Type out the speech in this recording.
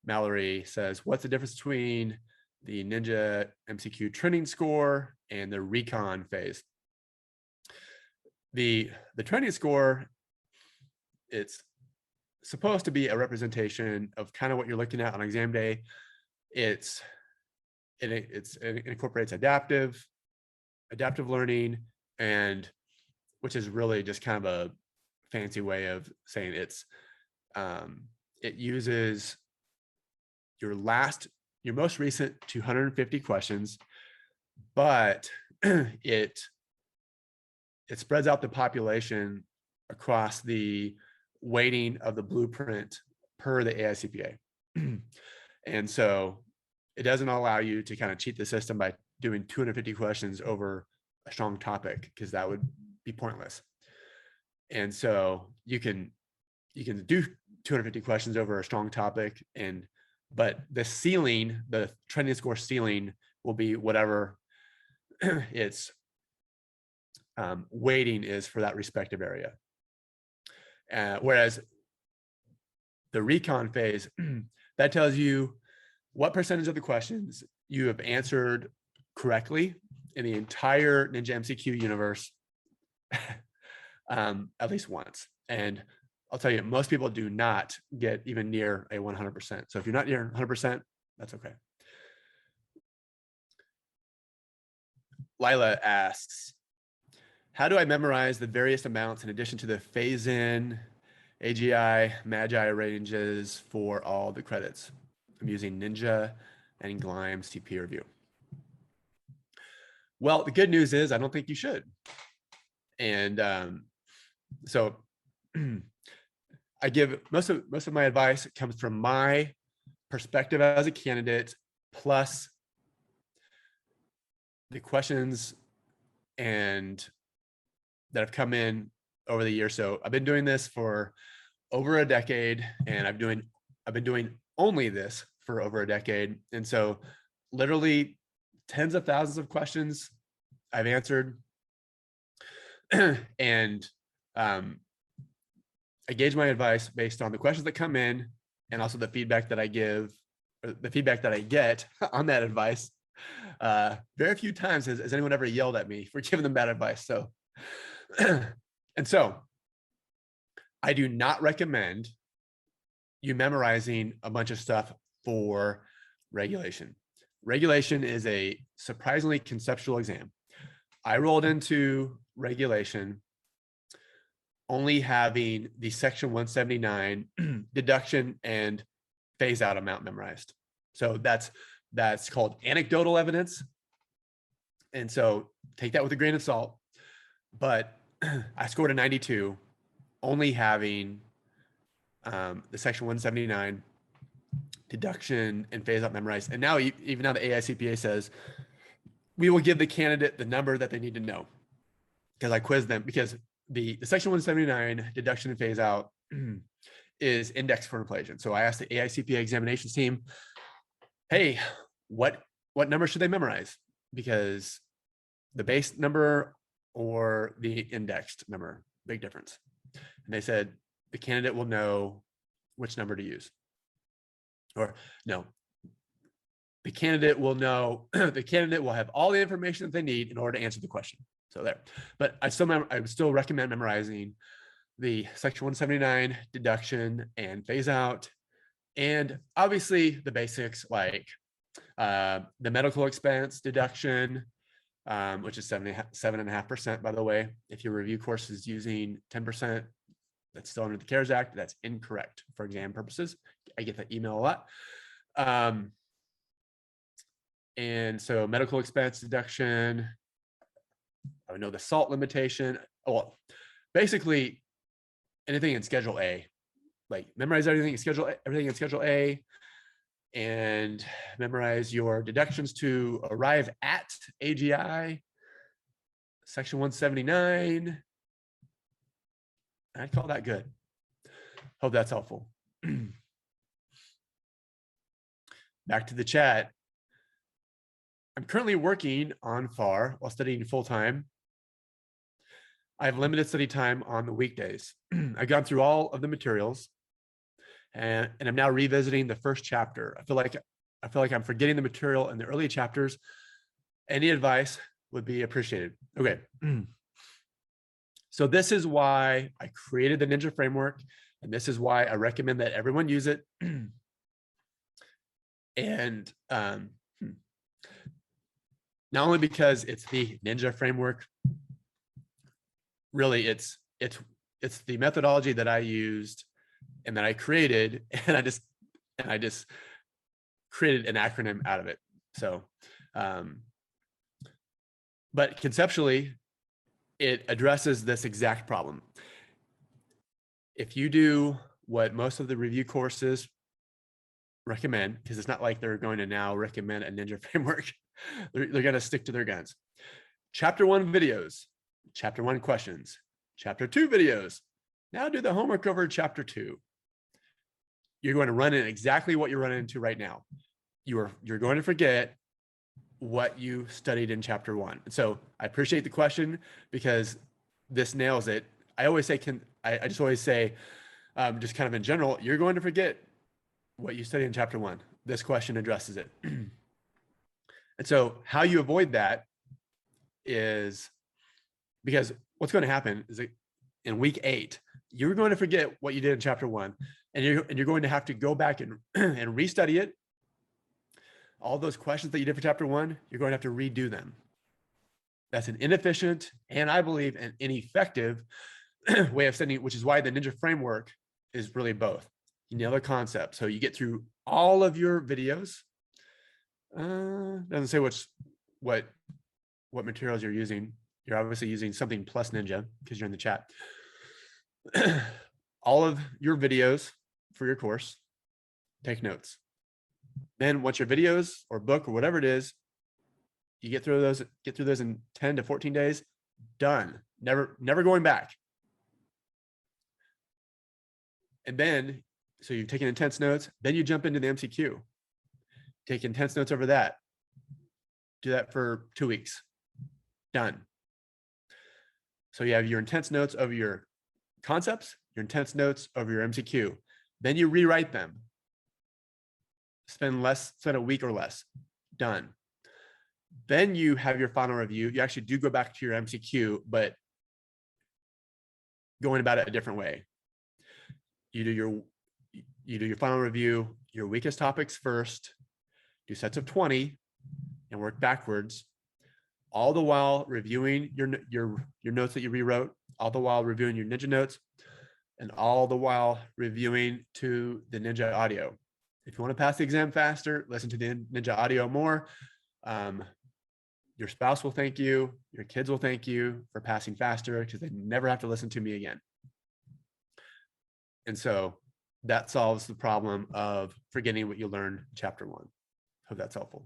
Mallory says, what's the difference between the Ninja MCQ trending score and the recon phase? The trending score, it's supposed to be a representation of kind of what you're looking at on exam day. It incorporates adaptive learning, and which is really just kind of a fancy way of saying it uses your most recent 250 questions, but it spreads out the population across the weighting of the blueprint per the AICPA. And so it doesn't allow you to kind of cheat the system by doing 250 questions over a strong topic, because that would be pointless. And so you can do 250 questions over a strong topic, but the ceiling, the trending score ceiling, will be whatever its weighting is for that respective area. Whereas the recon phase, that tells you what percentage of the questions you have answered correctly in the entire Ninja MCQ universe at least once. And I'll tell you, most people do not get even near a 100%. So if you're not near 100%, that's okay. Lila asks, how do I memorize the various amounts in addition to the phase-in, AGI, MAGI ranges for all the credits? I'm using Ninja and Gleim CPA review. Well, the good news is I don't think you should. And so I give most of my advice comes from my perspective as a candidate, plus the questions and that have come in over the year. So I've been doing this for over a decade, and I've been doing only this for over a decade. And so literally tens of thousands of questions I've answered. And I gauge my advice based on the questions that come in, and also the feedback that I give, or the feedback that I get on that advice. Very few times has anyone ever yelled at me for giving them bad advice. So, and so I do not recommend you memorizing a bunch of stuff for regulation. Regulation is a surprisingly conceptual exam. I rolled into regulation only having the section 179 deduction and phase out amount memorized. So that's called anecdotal evidence. And so take that with a grain of salt. But I scored a 92, only having the section 179 deduction and phase out memorized. And now, even now, the AICPA says we will give the candidate the number that they need to know, because I quizzed them, because the section 179 deduction and phase out is indexed for inflation. So I asked the AICPA examinations team, hey, what number should they memorize? Because the base number or the indexed number, big difference. And they said the candidate will know which number to use. Or no, the candidate will know, the candidate will have all the information that they need in order to answer the question. So there, but I would still recommend memorizing the section 179 deduction and phase out, and obviously the basics like the medical expense deduction, which is 7.5%, by the way. If your review course is using 10%, that's still under the CARES Act. That's incorrect for exam purposes. I get that email a lot. And so medical expense deduction, I would know the SALT limitation. Well, basically anything in Schedule A, like memorize everything in Schedule A, and memorize your deductions to arrive at AGI, section 179. I'd call that good. Hope that's helpful. Back to the chat. I'm currently working on FAR while studying full-time. I have limited study time on the weekdays. I've gone through all of the materials, and I'm now revisiting the first chapter. I feel like I'm forgetting the material in the early chapters. Any advice would be appreciated. Okay. So this is why I created the Ninja framework, and this is why I recommend that everyone use it. And not only because it's the Ninja framework, really it's the methodology that I used and that I created, and I just created an acronym out of it. So, but conceptually, it addresses this exact problem. If you do what most of the review courses recommend, because it's not like they're going to now recommend a Ninja framework, they're going to stick to their guns. Chapter 1 videos, chapter 1 questions, chapter 2 videos. Now do the homework over chapter 2. You're going to run in exactly what you're running into right now. You're going to forget what you studied in chapter 1. So I appreciate the question, because this nails it. I always say, I just always say, just kind of in general, you're going to forget what you studied in chapter 1. This question addresses it. And so how you avoid that is, because what's going to happen is that in week 8, you're going to forget what you did in chapter 1, and you're going to have to go back and restudy it. All those questions that you did for chapter 1, you're going to have to redo them. That's an inefficient, and I believe an ineffective way of studying, which is why the Ninja framework is really both. You nail the concept. So you get through all of your videos. Doesn't say what materials you're using. You're obviously using something plus Ninja because you're in the chat. All of your videos for your course, take notes. Then once your videos or book or whatever it is, you get through those in 10 to 14 days, done. Never going back. And then, so you've taken intense notes, then you jump into the MCQ. Take intense notes over that. Do that for 2 weeks. Done. So you have your intense notes over your concepts, your intense notes over your MCQ. Then you rewrite them. Spend a week or less. Done. Then you have your final review. You actually do go back to your MCQ, but going about it a different way. You do your final review, your weakest topics first, do sets of 20 and work backwards, all the while reviewing your notes that you rewrote, all the while reviewing your Ninja notes, and all the while reviewing to the Ninja audio. If you want to pass the exam faster, listen to the Ninja audio more. Your spouse will thank you. Your kids will thank you for passing faster, because they never have to listen to me again. And so that solves the problem of forgetting what you learned in chapter 1. Hope that's helpful.